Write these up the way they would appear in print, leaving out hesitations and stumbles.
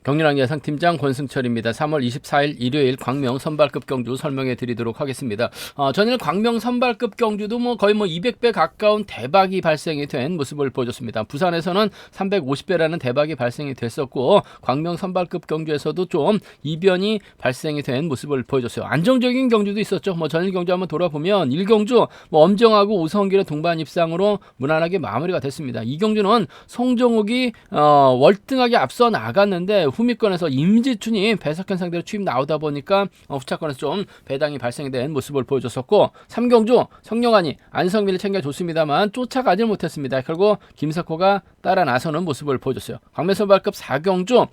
경륜왕 예상팀장 권승철입니다. 3월 24일 일요일 광명 선발급 경주 설명해 드리도록 하겠습니다. 전일 광명 선발급 경주도 거의 200배 가까운 대박이 발생이 된 모습을 보여줬습니다. 부산에서는 350배라는 대박이 발생이 됐었고, 광명 선발급 경주에서도 좀 이변이 발생이 된 모습을 보여줬어요. 안정적인 경주도 있었죠. 전일 경주 한번 돌아보면 1경주 엄정하고 오성길의 동반 입상으로 무난하게 마무리가 됐습니다. 2경주는 송정욱이 월등하게 앞서 나갔는데 후미권에서 임지춘이 배석현 상대로 추임 나오다 보니까 후차권에서 좀 배당이 발생된 모습을 보여줬었고, 3경주 성룡환이 안성민을 챙겨줬습니다만 쫓아가지 못했습니다. 결국 김석호가 따라 나서는 모습을 보여줬어요. 광명선발급 4경주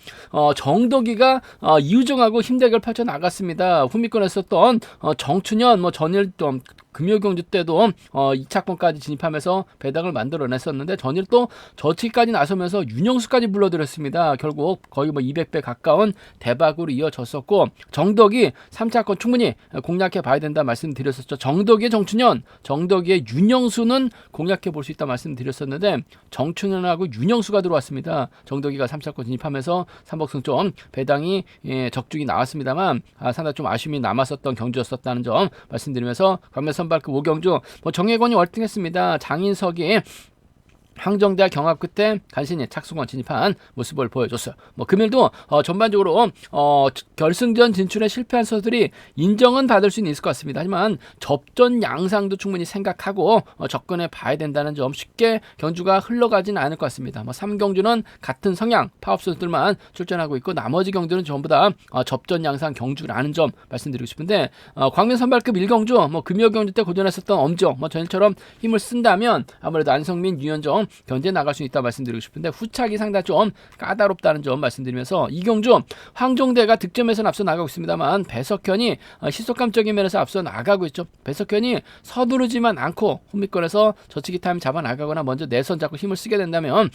정덕이가 이우정하고 힘대결 펼쳐나갔습니다. 후미권에서 던 정춘현 전일 또 금요경주 때도 2차권까지 진입하면서 배당을 만들어냈었는데, 전일 또 저치기까지 나서면서 윤영수까지 불러들였습니다. 결국 거의 200배 가까운 대박으로 이어졌었고, 정덕이 3차권 충분히 공략해 봐야 된다 말씀드렸었죠. 정덕이의 정춘현, 정덕이의 윤영수는 공략해 볼 수 있다 말씀드렸었는데, 정춘현하고 윤영수가 들어왔습니다. 정덕이가 3차권 진입하면서 삼복승 좀 배당이 적중이 나왔습니다만 상당히 좀 아쉬움이 남았었던 경주였었다는 점 말씀드리면서, 광명 선발급 5경주 정혜권이 월등했습니다. 장인석이 항정대와 경합 끝에 간신히 착수권 진입한 모습을 보여줬어요. 금일도 전반적으로 결승전 진출에 실패한 선수들이 인정은 받을 수는 있을 것 같습니다. 하지만 접전 양상도 충분히 생각하고 접근해 봐야 된다는 점, 쉽게 경주가 흘러가지는 않을 것 같습니다. 3경주는 같은 성향 파업 선수들만 출전하고 있고, 나머지 경주는 전부 다 접전 양상 경주라는 점 말씀드리고 싶은데, 광명 선발급 1경주 금요 경주 때 고전했었던 엄정 전일처럼 힘을 쓴다면 아무래도 안성민, 유현정 견제 나갈 수 있다 말씀드리고 싶은데, 후착이 상당히 좀 까다롭다는 점 말씀드리면서, 이경주 황종대가 득점에서는 앞서 나가고 있습니다만 배석현이 시속감적인 면에서 앞서 나가고 있죠. 배석현이 서두르지만 않고 후미권에서 저치기 타임 잡아 나가거나 먼저 내선 잡고 힘을 쓰게 된다면,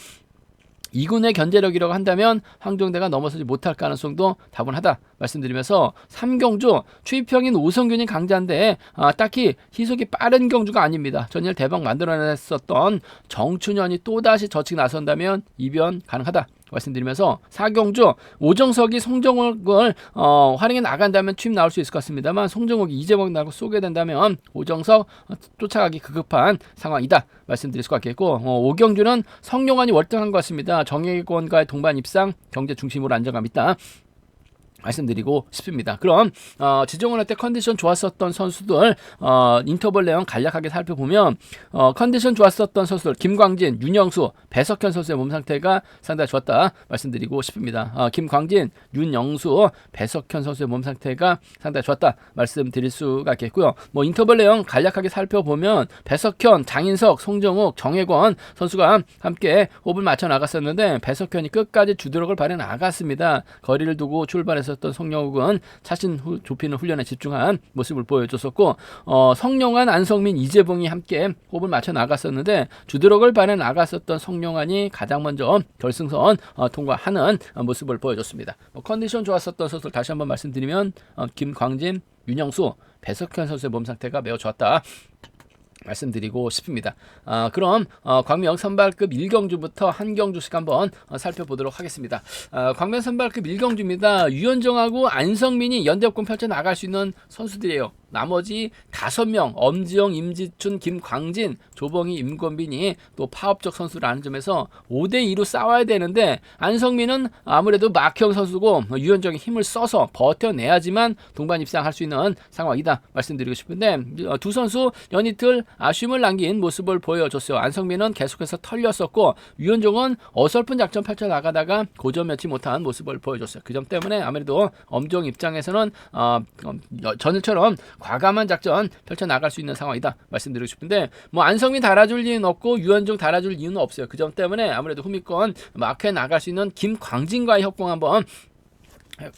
2군의 견제력이라고 한다면 황종대가 넘어서지 못할 가능성도 다분하다 말씀드리면서, 3경주 추입형인 오성균이 강자인데 딱히 희속이 빠른 경주가 아닙니다. 전일 대박 만들어냈었던 정춘현이 또다시 저측 나선다면 이변 가능하다 말씀드리면서, 4경주 오정석이 송정욱을 활용해 나간다면 추임 나올 수 있을 것 같습니다만, 송정욱이 이재복 나고 쏘게 된다면 오정석 쫓아가기 급급한 상황이다 말씀드릴 수가 있겠고, 5경주는 성룡환이 월등한 것 같습니다. 정혜권과의 동반 입상 경제 중심으로 안정감 있다 말씀드리고 싶습니다. 그럼 지정원 할 때 컨디션 좋았었던 선수들 인터벌 내용 간략하게 살펴보면, 컨디션 좋았었던 선수들 김광진, 윤영수, 배석현 선수의 몸 상태가 상당히 좋았다 말씀드리고 싶습니다. 김광진, 윤영수, 배석현 선수의 몸 상태가 상당히 좋았다 말씀드릴 수가 있겠고요. 인터벌 내용 간략하게 살펴보면, 배석현, 장인석, 송정욱, 정혜권 선수가 함께 호흡을 맞춰 나갔었는데, 배석현이 끝까지 주도력을 발휘해 나갔습니다. 거리를 두고 출발해서 성룡욱은 차신 좁히는 훈련에 집중한 모습을 보여줬었고, 성룡환, 안성민, 이재봉이 함께 호흡을 맞춰 나갔었는데, 주드럭을 발휘해 나갔었던 성룡환이 가장 먼저 결승선 통과하는 모습을 보여줬습니다. 컨디션 좋았었던 선수들 다시 한번 말씀드리면, 김광진, 윤영수, 배석현 선수의 몸 상태가 매우 좋았다 말씀드리고 싶습니다. 그럼 광명 선발급 1경주부터 한 경주씩 한번 살펴보도록 하겠습니다. 광명 선발급 1경주입니다. 유현정하고 안성민이 연대협공 펼쳐 나갈 수 있는 선수들이에요. 나머지 5명 엄지영, 임지춘, 김광진, 조봉희, 임권빈이 또 파업적 선수라는 점에서 5대2로 싸워야 되는데, 안성민은 아무래도 막형 선수고 유현정이 힘을 써서 버텨내야지만 동반 입상할 수 있는 상황이다 말씀드리고 싶은데, 두 선수 연이틀 아쉬움을 남긴 모습을 보여줬어요. 안성민은 계속해서 털렸었고, 유현정은 어설픈 작전 펼쳐나가다가 고점맺지 못한 모습을 보여줬어요. 그 점 때문에 아무래도 엄정 입장에서는 전일처럼 과감한 작전 펼쳐나갈 수 있는 상황이다 말씀드리고 싶은데, 안성민 달아줄 이유는 없고 유현정 달아줄 이유는 없어요. 그 점 때문에 아무래도 후미권 마크에 나갈 수 있는 김광진과의 협공 한번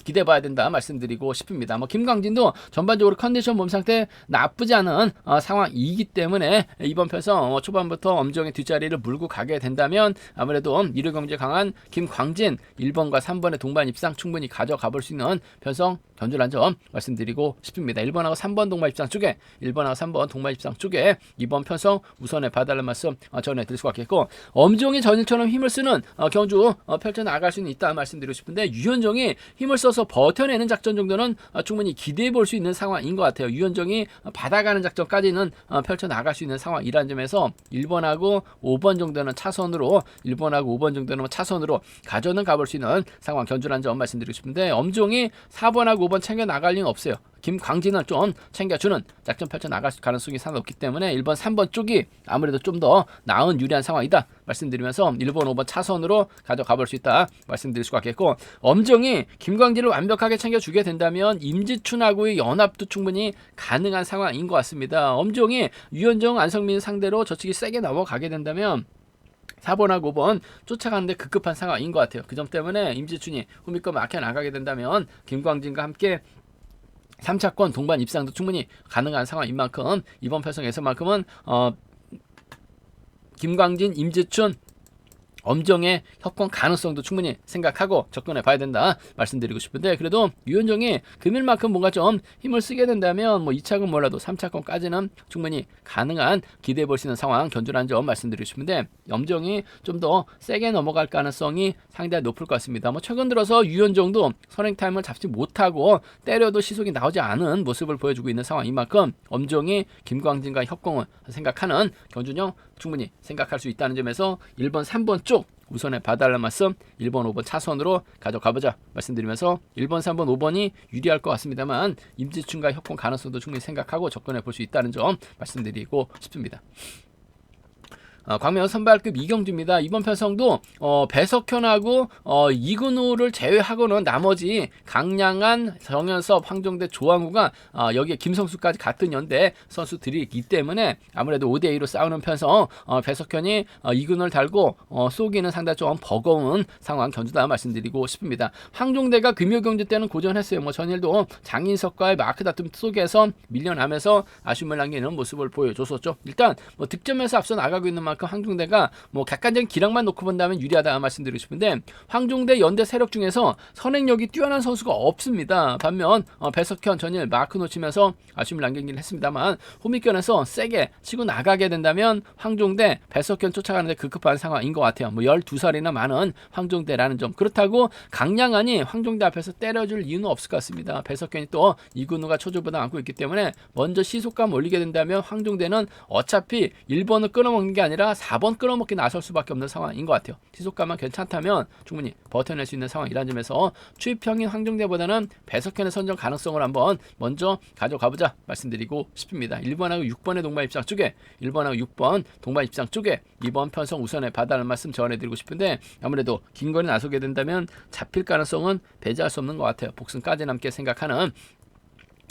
기대봐야 된다 말씀드리고 싶습니다. 뭐 김광진도 전반적으로 컨디션 몸 상태 나쁘지 않은 상황이기 때문에 이번 편성 초반부터 엄정의 뒷자리를 물고 가게 된다면 아무래도 일요 경제 강한 김광진 1번과 3번의 동반 입상 충분히 가져가 볼 수 있는 편성 견주란 점 말씀드리고 싶습니다. 1번하고 3번 동반 입상 쪽에 1번하고 3번 동반 입상 쪽에 이번 편성 우선에 봐달라는 말씀 전해드릴 수가 있겠고, 엄정이 전일처럼 힘을 쓰는 경주 펼쳐나갈 수는 있다 말씀드리고 싶은데, 유현정이 힘을 써서 버텨내는 작전 정도는 충분히 기대해 볼 수 있는 상황인 것 같아요. 유현정이 받아가는 작전까지는 펼쳐나갈 수 있는 상황이라는 점에서 1번하고 5번 정도는 차선으로 1번하고 5번 정도는 차선으로 가져는 가볼 수 있는 상황 견주라는 점 말씀드리고 싶은데, 엄정이 4번하고 5번 챙겨 나갈 리는 없어요. 김광진을 좀 챙겨주는 작전 펼쳐 나갈 가능성이 상당히 높기 때문에 1번, 3번 쪽이 아무래도 좀 더 나은 유리한 상황이다 말씀드리면서 1번, 5번 차선으로 가져가 볼 수 있다 말씀드릴 수가 있겠고, 엄정이 김광진을 완벽하게 챙겨주게 된다면 임지춘하고의 연합도 충분히 가능한 상황인 것 같습니다. 엄정이 유현정, 안성민 상대로 저측이 세게 넘어가게 된다면 4번하고 5번 쫓아가는데 급급한 상황인 것 같아요. 그 점 때문에 임지춘이 후미권 막혀 나가게 된다면 김광진과 함께 3차권 동반 입상도 충분히 가능한 상황인 만큼 이번 편성에서만큼은 김광진, 임지춘, 엄정의 협공 가능성도 충분히 생각하고 접근해 봐야 된다 말씀드리고 싶은데, 그래도 유현정이 금일만큼 뭔가 좀 힘을 쓰게 된다면 뭐 2차권 몰라도 3차권까지는 충분히 가능한 기대해 볼 수 있는 상황 견주라는 점 말씀드리고 싶은데, 엄정이 좀 더 세게 넘어갈 가능성이 상당히 높을 것 같습니다. 뭐 최근 들어서 유현정도 선행 타임을 잡지 못하고 때려도 시속이 나오지 않은 모습을 보여주고 있는 상황인 만큼 엄정이 김광진과 협공을 생각하는 견주형 충분히 생각할 수 있다는 점에서 1번, 3번 쪽 우선에 봐달라는 말씀 1번, 5번 차선으로 가져가보자 말씀드리면서 1번, 3번, 5번이 유리할 것 같습니다만 임지춘과 협공 가능성도 충분히 생각하고 접근해 볼 수 있다는 점 말씀드리고 싶습니다. 광명 선발급 이경주입니다. 이번 편성도 배석현하고 이근우를 제외하고는 나머지 강량한, 정현섭, 황종대, 조항우가 여기에 김성수까지 같은 연대 선수들이기 때문에 아무래도 5대2로 싸우는 편성, 배석현이 이근우를 달고 쏘기는 상당히 좀 버거운 상황 견주다 말씀드리고 싶습니다. 황종대가 금요경주 때는 고전했어요. 뭐 전일도 장인석과의 마크 다툼 속에서 밀려나면서 아쉬움을 남기는 모습을 보여줬었죠. 일단 뭐 득점에서 앞서 나가고 있는 만큼 황종대가 뭐 객관적인 기량만 놓고 본다면 유리하다 말씀드리고 싶은데, 황종대 연대 세력 중에서 선행력이 뛰어난 선수가 없습니다. 반면 배석현 전일 마크 놓치면서 아쉬움을 남기긴 했습니다만 호미권에서 세게 치고 나가게 된다면 황종대, 배석현 쫓아가는데 급급한 상황인 것 같아요. 뭐 12살이나 많은 황종대라는 점, 그렇다고 강량하니 황종대 앞에서 때려줄 이유는 없을 것 같습니다. 배석현이 또 이근우가 초조보다 안고 있기 때문에 먼저 시속감 올리게 된다면 황종대는 어차피 1번을 끊어먹는 게 아니라 4번 끌어먹기 나설 수밖에 없는 상황인 것 같아요. 시속감만 괜찮다면 충분히 버텨낼 수 있는 상황이라는 점에서 추입형인 황종대보다는 배석현의 선정 가능성을 한번 먼저 가져가보자 말씀드리고 싶습니다. 1번하고 6번의 동반 입상 쪽에 1번하고 6번 동반 입상 쪽에 이번 편성 우선에 봐달라는 말씀 전해드리고 싶은데, 아무래도 긴 거리 나서게 된다면 잡힐 가능성은 배제할 수 없는 것 같아요. 복승까지 남게 생각하는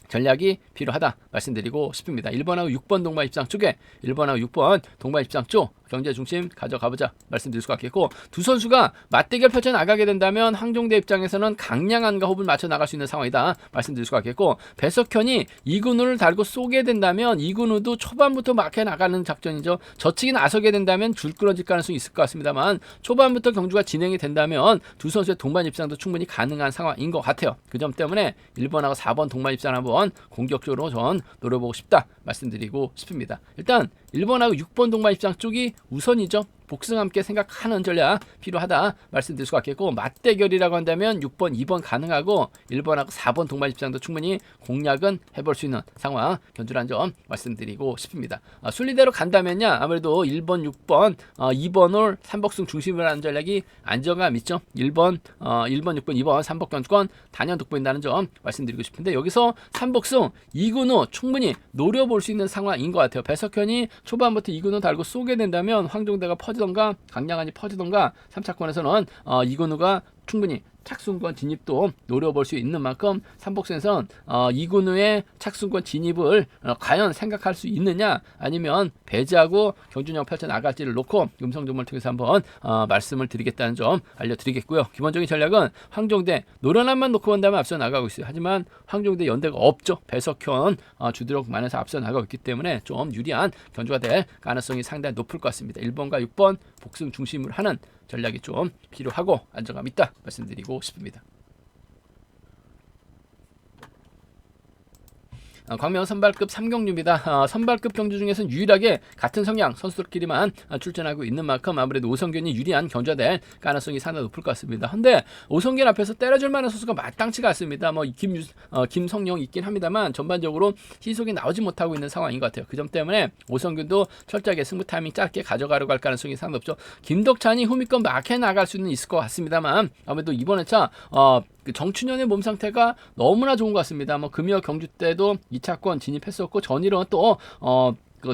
전략이 필요하다 말씀드리고 싶습니다. 1번하고 6번 동반 입상 쪽에 1번하고 6번 동반 입상 쪽 경제 중심 가져가보자 말씀드릴 수가 있겠고, 두 선수가 맞대결 펼쳐 나가게 된다면 황종대 입장에서는 강량한과 호흡을 맞춰 나갈 수 있는 상황이다 말씀드릴 수가 있겠고, 배석현이 이근우를 달고 쏘게 된다면 이근우도 초반부터 막혀 나가는 작전이죠. 저측이 나서게 된다면 줄 끊어질 가능성이 있을 것 같습니다만 초반부터 경주가 진행이 된다면 두 선수의 동반 입상도 충분히 가능한 상황인 것 같아요. 그 점 때문에 1번하고 4번 동반 입상 한번 공격적으로 전 노려보고 싶다 말씀드리고 싶습니다. 일단 1번하고 6번 동반 입상 쪽이 우선이죠. 복승 함께 생각하는 전략 필요하다 말씀드릴 수가 있겠고, 맞대결이라고 한다면 6번, 2번 가능하고 1번하고 4번 동반 입장도 충분히 공략은 해볼 수 있는 상황 견주란 점 말씀드리고 싶습니다. 순리대로 간다면요 아무래도 1번, 6번, 2번을 3복승 중심으로 하는 전략이 안정감 있죠. 1번, 6번, 2번 3복 견주권 단연 돋보인다는 점 말씀드리고 싶은데, 여기서 3복승 이근우 충분히 노려볼 수 있는 상황인 것 같아요. 배석현이 초반부터 이근우 달고 쏘게 된다면 황종대가 퍼지던가 강량한이 퍼지던가 3차권에서는 이근우가 충분히 착순권 진입도 노려볼 수 있는 만큼 삼복선에선 이근우의 착순권 진입을 과연 생각할 수 있느냐, 아니면 배제하고 경준영 펼쳐 나갈지를 놓고 음성정보를 통해서 한번 말씀을 드리겠다는 점 알려드리겠고요. 기본적인 전략은 황종대 노련함만 놓고 본다면 앞서 나가고 있어요. 하지만 황종대 연대가 없죠. 배석현 주드록 만에서 앞서 나가고 있기 때문에 좀 유리한 견주가 될 가능성이 상당히 높을 것 같습니다. 1번과 6번 복승 중심으로 하는 전략이 좀 필요하고 안정감 있다 말씀드리고 싶습니다. 광명 선발급 3경주입니다. 선발급 경주 중에서는 유일하게 같은 성향 선수들끼리만 출전하고 있는 만큼 아무래도 오성균이 유리한 견주가 될 가능성이 상당히 높을 것 같습니다. 근데 오성균 앞에서 때려줄 만한 선수가 마땅치가 않습니다. 김성령 있긴 합니다만 전반적으로 희속이 나오지 못하고 있는 상황인 것 같아요. 그 점 때문에 오성균도 철저하게 승부 타이밍 짧게 가져가려고 할 가능성이 상당히 높죠. 김덕찬이 후미권 막해 나갈 수는 있을 것 같습니다만 아무래도 이번 회차 정춘현의 몸 상태가 너무나 좋은 것 같습니다. 금요 경주 때도 2차권 진입했었고 전일은 또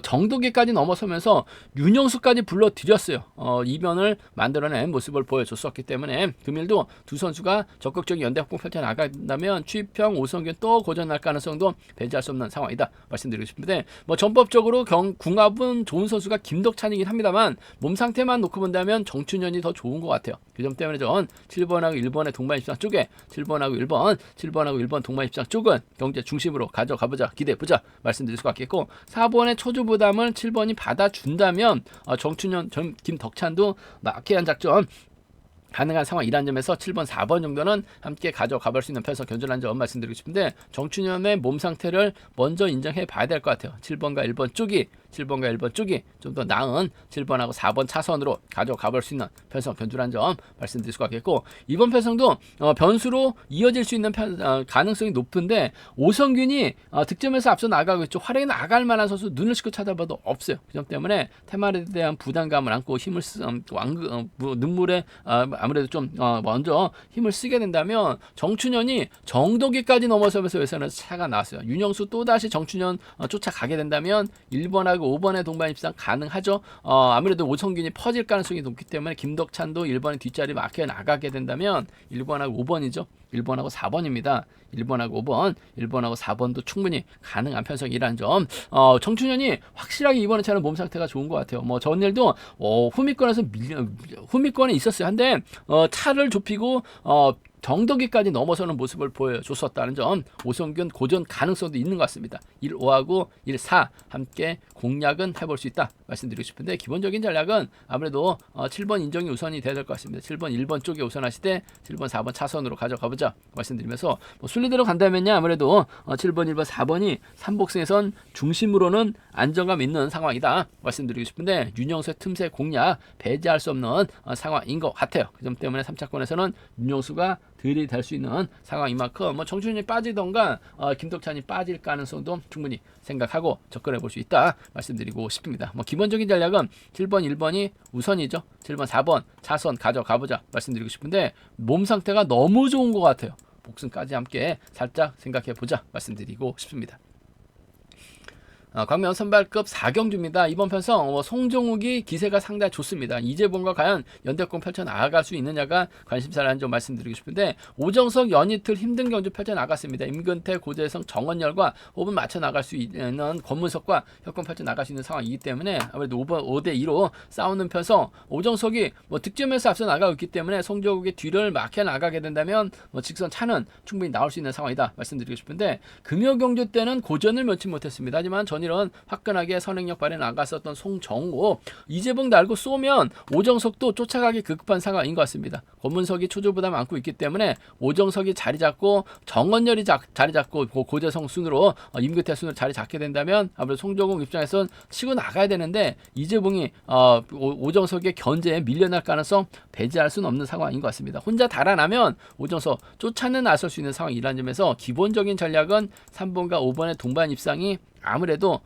정도기까지 넘어서면서 윤영수까지 불러들였어요. 이변을 만들어낸 모습을 보여줬었기 때문에 금일도 두 선수가 적극적인 연대 확공 펼쳐 나간다면 취평 오성균 또 고전할 가능성도 배제할 수 없는 상황이다 말씀드리고 싶은데 전법적으로 궁합은 좋은 선수가 김덕찬이긴 합니다만 몸 상태만 놓고 본다면 정춘현이 더 좋은 것 같아요. 그 점 때문에 전 7번하고 1번의 동반 입장 쪽에 7번하고 1번 동반 입장 쪽은 경제 중심으로 가져가보자, 기대해보자 말씀드릴 수 같겠고, 4번의 초조 부담을 7번이 받아준다면 정춘현, 김덕찬도 막해한 작전 가능한 상황이라는 점에서 7번, 4번 정도는 함께 가져가볼 수 있는 편에서 견주라는 점 말씀드리고 싶은데, 정춘현의 몸 상태를 먼저 인정해 봐야 될 것 같아요. 7번과 1번 쪽이 좀 더 나은 7번하고 4번 차선으로 가져가볼 수 있는 편성 견주라는 점 말씀드릴 수가 있겠고, 이번 편성도 변수로 이어질 수 있는 가능성이 높은데 오성균이 득점에서 앞서 나가고 있죠. 활약이 나갈 만한 선수 눈을 씻고 찾아봐도 없어요. 그 점 때문에 테마에 대한 부담감을 안고 힘을 눈물에 아무래도 좀 먼저 힘을 쓰게 된다면 정춘현이 정도기까지 넘어서면서 예선에서 차가 나왔어요. 윤영수 또다시 정춘현 쫓아가게 된다면 1번하고 5번의 동반 입상 가능하죠. 아무래도 오성균이 퍼질 가능성이 높기 때문에 김덕찬도 1번의 뒷자리 막혀 나가게 된다면 1번하고 5번이죠. 1번하고 4번입니다. 1번하고 4번도 충분히 가능한 편성이라는 점. 정춘현이 확실하게 이번 차는 몸 상태가 좋은 것 같아요. 전일도 후미권에 있었어요. 한데 차를 좁히고 정덕이까지 넘어서는 모습을 보여줬었다는 점, 오성균 고전 가능성도 있는 것 같습니다. 1-5하고 1-4 함께 공략은 해볼 수 있다 말씀드리고 싶은데, 기본적인 전략은 아무래도 7번 인정이 우선이 돼야 될 것 같습니다. 7번, 1번 쪽에 우선하시되 7번, 4번 차선으로 가져가보자 말씀드리면서, 순리대로 간다면요 아무래도 7번, 1번, 4번이 삼복승에선 중심으로는 안정감 있는 상황이다 말씀드리고 싶은데, 윤영수의 틈새 공략 배제할 수 없는 상황인 것 같아요. 그 점 때문에 3차권에서는 윤영수가 들이댈 수 있는 상황인 만큼 정춘현이 빠지던가 김덕찬이 빠질 가능성도 충분히 생각하고 접근해 볼 수 있다 말씀드리고 싶습니다. 기본적인 전략은 7번, 1번이 우선이죠. 7번, 4번 차선 가져가보자 말씀드리고 싶은데, 몸 상태가 너무 좋은 것 같아요. 복승까지 함께 살짝 생각해 보자 말씀드리고 싶습니다. 광명 선발급 4경주입니다. 이번 편성 송종욱이 기세가 상당히 좋습니다. 이재봉과 과연 연대권 펼쳐 나아갈 수 있느냐가 관심사라는 점 말씀드리고 싶은데, 오정석 연이틀 힘든 경주 펼쳐 나갔습니다. 임근태, 고재성, 정원열과 호흡을 맞춰 나갈 수 있는 권문석과 협권 펼쳐 나갈 수 있는 상황이기 때문에 아무래도 5대2로 싸우는 편성, 오정석이 득점에서 앞서 나가고 있기 때문에 송종욱의 뒤를 막혀 나가게 된다면 직선 차는 충분히 나올 수 있는 상황이다 말씀드리고 싶은데, 금요 경주 때는 고전을 면치 못했습니다. 하지만 전일은 화끈하게 선행력 발에 나갔었던 송정호, 이재봉 날고 쏘면 오정석도 쫓아가기 급급한 상황인 것 같습니다. 권문석이 초조부담 안고 있기 때문에 오정석이 자리 잡고 정원열이 자리 잡고 고재성 순으로 임규태 순으로 자리 잡게 된다면 아무래도 송정호 입장에서는 치고 나가야 되는데, 이재봉이 오정석의 견제에 밀려날 가능성 배제할 수는 없는 상황인 것 같습니다. 혼자 달아나면 오정석 쫓아는 나설 수 있는 상황이라는 점에서 기본적인 전략은 3번과 5번의 동반 입상이 아무래도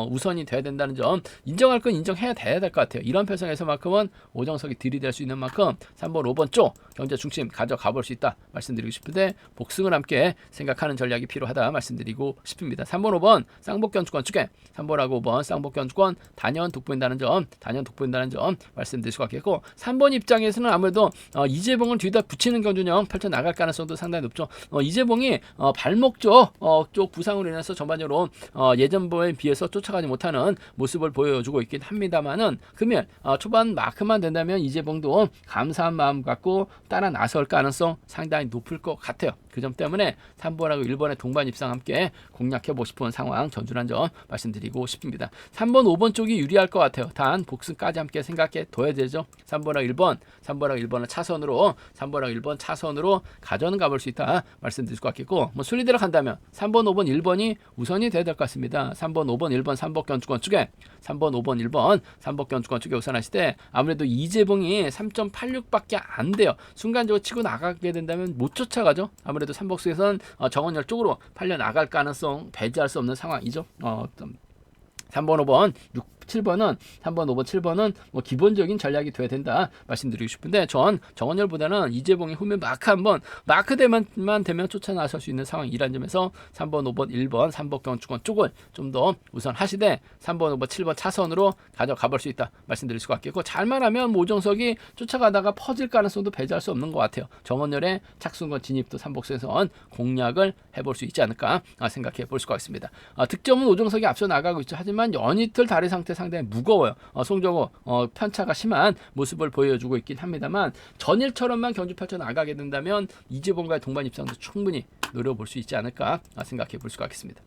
우선이 돼야 된다는 점, 인정할 건 인정해야 돼야 될 것 같아요. 이런 편성에서만큼은 오정석이 들이댈 수 있는 만큼 3번 5번 쪽 경제 중심 가져가 볼 수 있다 말씀드리고 싶은데, 복승을 함께 생각하는 전략이 필요하다 말씀드리고 싶습니다. 3번 5번 쌍복견주권 쪽에 3번하고 5번 쌍복견주권 단연 돋보인다는 점 말씀드릴 수가 있겠고, 3번 입장에서는 아무래도 이재봉을 뒤에다 붙이는 경주형 펼쳐 나갈 가능성도 상당히 높죠. 이재봉이 발목 쪽 부상으로 인해서 전반적으로 예전에 비해서 쫓아가지 못하는 모습을 보여주고 있긴 합니다만은, 금일 초반 마크만 된다면 이재봉도 감사한 마음 갖고 따라 나설 가능성 상당히 높을 것 같아요. 그 점 때문에 3번하고 1번의 동반 입상 함께 공략해보고 싶은 상황 전준한 점 말씀드리고 싶습니다. 3번 5번 쪽이 유리할 것 같아요. 단 복승까지 함께 생각해 둬야 되죠. 3번하고 1번을 차선으로 3번하고 1번 차선으로 가져는 가볼 수 있다 말씀드릴 것 같겠고, 뭐 순리대로 간다면 3번 5번 1번이 우선이 돼야 될 것 같습니다. 3번 5번 1번 3복견주권 쪽에 3번 5번 1번 3복견주권 쪽에 우선하실 때, 아무래도 이재봉이 3.86밖에 안 돼요. 순간적으로 치고 나가게 된다면 못 쫓아가죠. 아무래도 삼복수에서는 정원열 쪽으로 팔려 나갈 가능성 배제할 수 없는 상황이죠. 3번 5번 7번은 3번 5번 7번은 뭐 기본적인 전략이 돼야 된다 말씀드리고 싶은데, 전 정원열보다는 이재봉이 후면 마크 대만 되면 쫓아 나설 수 있는 상황이란 점에서 3번 5번 1번 3복견주권 쪽을 좀 더 우선 하시되 3번 5번 7번 차선으로 가져가 볼 수 있다 말씀드릴 수가 있겠고, 잘만 하면 오정석이 쫓아가다가 퍼질 가능성도 배제할 수 없는 것 같아요. 정원열의 착순권 진입도 삼복수에선 공략을 해볼 수 있지 않을까 생각해 볼 수가 있습니다. 득점은 오정석이 앞서 나가고 있죠. 하지만 연이틀 다리 상태 상당히 무거워요. 송정호 편차가 심한 모습을 보여주고 있긴 합니다만, 전일처럼만 경주 펼쳐 나가게 된다면 이재봉과의 동반 입상도 충분히 노려볼 수 있지 않을까 생각해 볼 수가 있겠습니다.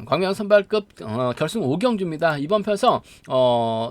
광명 선발급 결승 5경주입니다. 이번 편성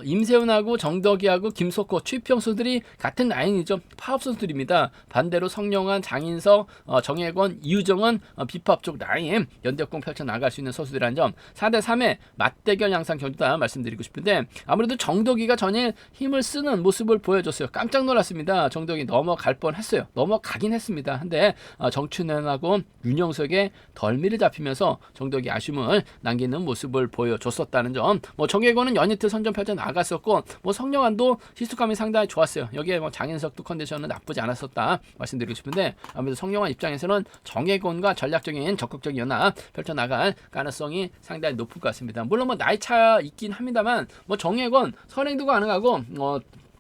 임세훈하고 정덕이하고 김석호, 최평 선수들이 같은 라인이죠. 파업 선수들입니다. 반대로 성룡한, 장인석, 정혜권, 이유정은 비파업 쪽 라인 연대공 펼쳐 나갈 수 있는 선수들이라는 점, 4대3의 맞대결 양상 경주다 말씀드리고 싶은데, 아무래도 정덕이가 전일 힘을 쓰는 모습을 보여줬어요. 깜짝 놀랐습니다. 정덕이 넘어갈 뻔했어요. 넘어가긴 했습니다. 근데 정춘현하고 윤영석의 덜미를 잡히면서 정덕이 아쉬움을 남기는 모습을 보여줬었다는 점, 뭐 정혜권은 연이틀 선전 펼쳐 나갔었고, 뭐 성령환도 시스감이 상당히 좋았어요. 여기에 뭐 장인석도 컨디션은 나쁘지 않았었다 말씀드리고 싶은데, 아무래도 성령환 입장에서는 정혜권과 전략적인 적극적인 연합 펼쳐 나갈 가능성이 상당히 높을 것 같습니다. 물론 뭐 나이 차 있긴 합니다만, 뭐 정혜권 선행도 가능하고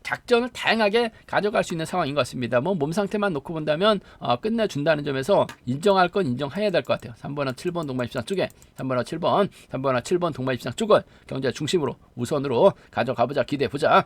작전을 다양하게 가져갈 수 있는 상황인 것 같습니다. 뭐 몸 상태만 놓고 본다면 끝내준다는 점에서 인정할 건 인정해야 될 것 같아요. 3번과 7번 동반 입상 쪽에 3번과 7번 동반 입상 쪽을 경제 중심으로 우선으로 가져가보자, 기대해보자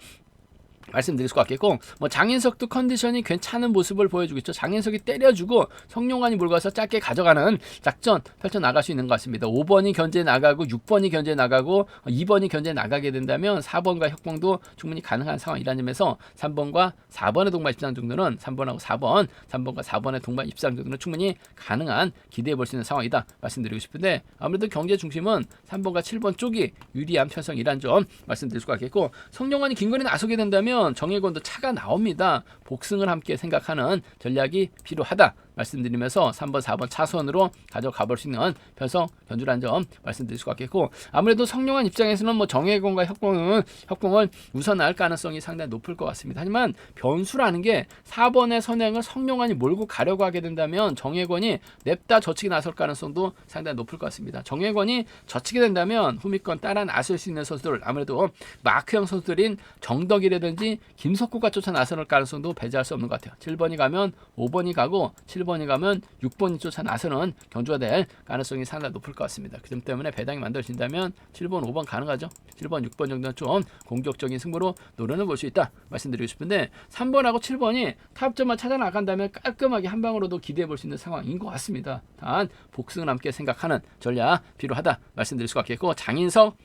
말씀드릴 것 같겠고, 뭐 장인석도 컨디션이 괜찮은 모습을 보여주고 있죠. 장인석이 때려주고 성룡환이 몰고 와서 짧게 가져가는 작전 펼쳐 나갈 수 있는 것 같습니다. 5번이 견제 나가고 6번이 견제 나가고 2번이 견제 나가게 된다면 4번과 협공도 충분히 가능한 상황이라는 점에서 3번과 4번의 동반 입상 정도는 3번과 4번의 동반 입상 정도는 충분히 가능한, 기대해 볼 수 있는 상황이다 말씀드리고 싶은데, 아무래도 경제 중심은 3번과 7번 쪽이 유리한 편성이란 점 말씀드릴 수가 있겠고, 성룡환이 긴거리 나서게 된다면 정혜권도 차가 나옵니다. 복승을 함께 생각하는 전략이 필요하다 말씀드리면서 3번 4번 차선으로 가져가 볼 수 있는 편성 견주라는 점 말씀드릴 수 있겠고, 아무래도 성룡환 입장에서는 뭐 정혜권과 협공을 우선할 가능성이 상당히 높을 것 같습니다. 하지만 변수라는 게 4번의 선행을 성룡환이 몰고 가려고 하게 된다면 정혜권이 냅다 젖히기 나설 가능성도 상당히 높을 것 같습니다. 정혜권이 젖히게 된다면 후미권 따라 나설 수 있는 선수들, 아무래도 마크형 선수들인 정덕이라든지 김석호가 쫓아 나설 가능성도 배제할 수 없는 것 같아요. 7번이 가면 5번이 가고 7번이 가면 6번이 쫓아 나서는 경주가 될 가능성이 상당히 높을 것 같습니다. 그 점 때문에 배당이 만들어진다면 7번, 5번 가능하죠. 7번, 6번 정도는 좀 공격적인 승부로 노려는 볼 수 있다 말씀드리고 싶은데, 3번하고 7번이 타점만 찾아 나간다면 깔끔하게 한 방으로도 기대해 볼 수 있는 상황인 것 같습니다. 단 복승을 함께 생각하는 전략 필요하다 말씀드릴 수가 있겠고, 장인석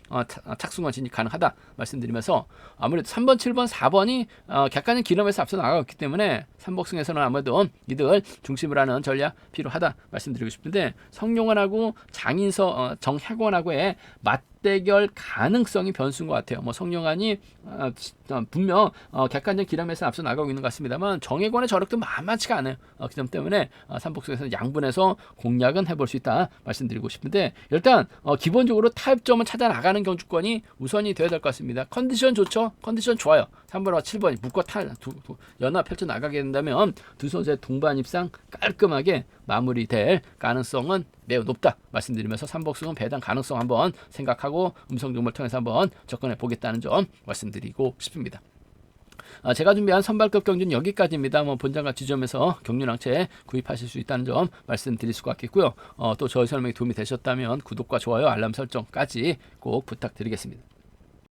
착승원 진입 가능하다 말씀드리면서, 아무래도 3번, 7번, 4번이 객관적 기름에서 앞서 나가고 있기 때문에 3복승에서는 아무래도 이들 중심으로 하는 전략 필요하다 말씀드리고 싶은데, 성룡환하고 장인석, 정혜권하고의 맞대결 가능성이 변수인 것 같아요. 뭐 성룡환이 분명 객관적 기량에서 앞서 나가고 있는 것 같습니다만 정예권의 저력도 만만치가 않아요. 그 점 때문에 삼복수에서는 양분해서 공략은 해볼 수 있다 말씀드리고 싶은데 일단 기본적으로 타협점을 찾아 나가는 경주권이 우선이 되어야 될 것 같습니다. 컨디션 좋죠? 컨디션 좋아요. 3번과 7번이 묶어 연합 펼쳐 나가게 된다면 두 선수의 동반 입상 깔끔하게 마무리될 가능성은 매우 높다 말씀드리면서 삼복수는 배당 가능성 한번 생각하고 음성 정보를 통해서 한번 접근해 보겠다는 점 말씀드리고 싶습니다. 제가 준비한 선발급 경주는 여기까지입니다. 뭐 본장과 지점에서 경륜항체 구입하실 수 있다는 점 말씀드릴 수가 있겠고요. 또 저희 설명이 도움이 되셨다면 구독과 좋아요, 알람 설정까지 꼭 부탁드리겠습니다.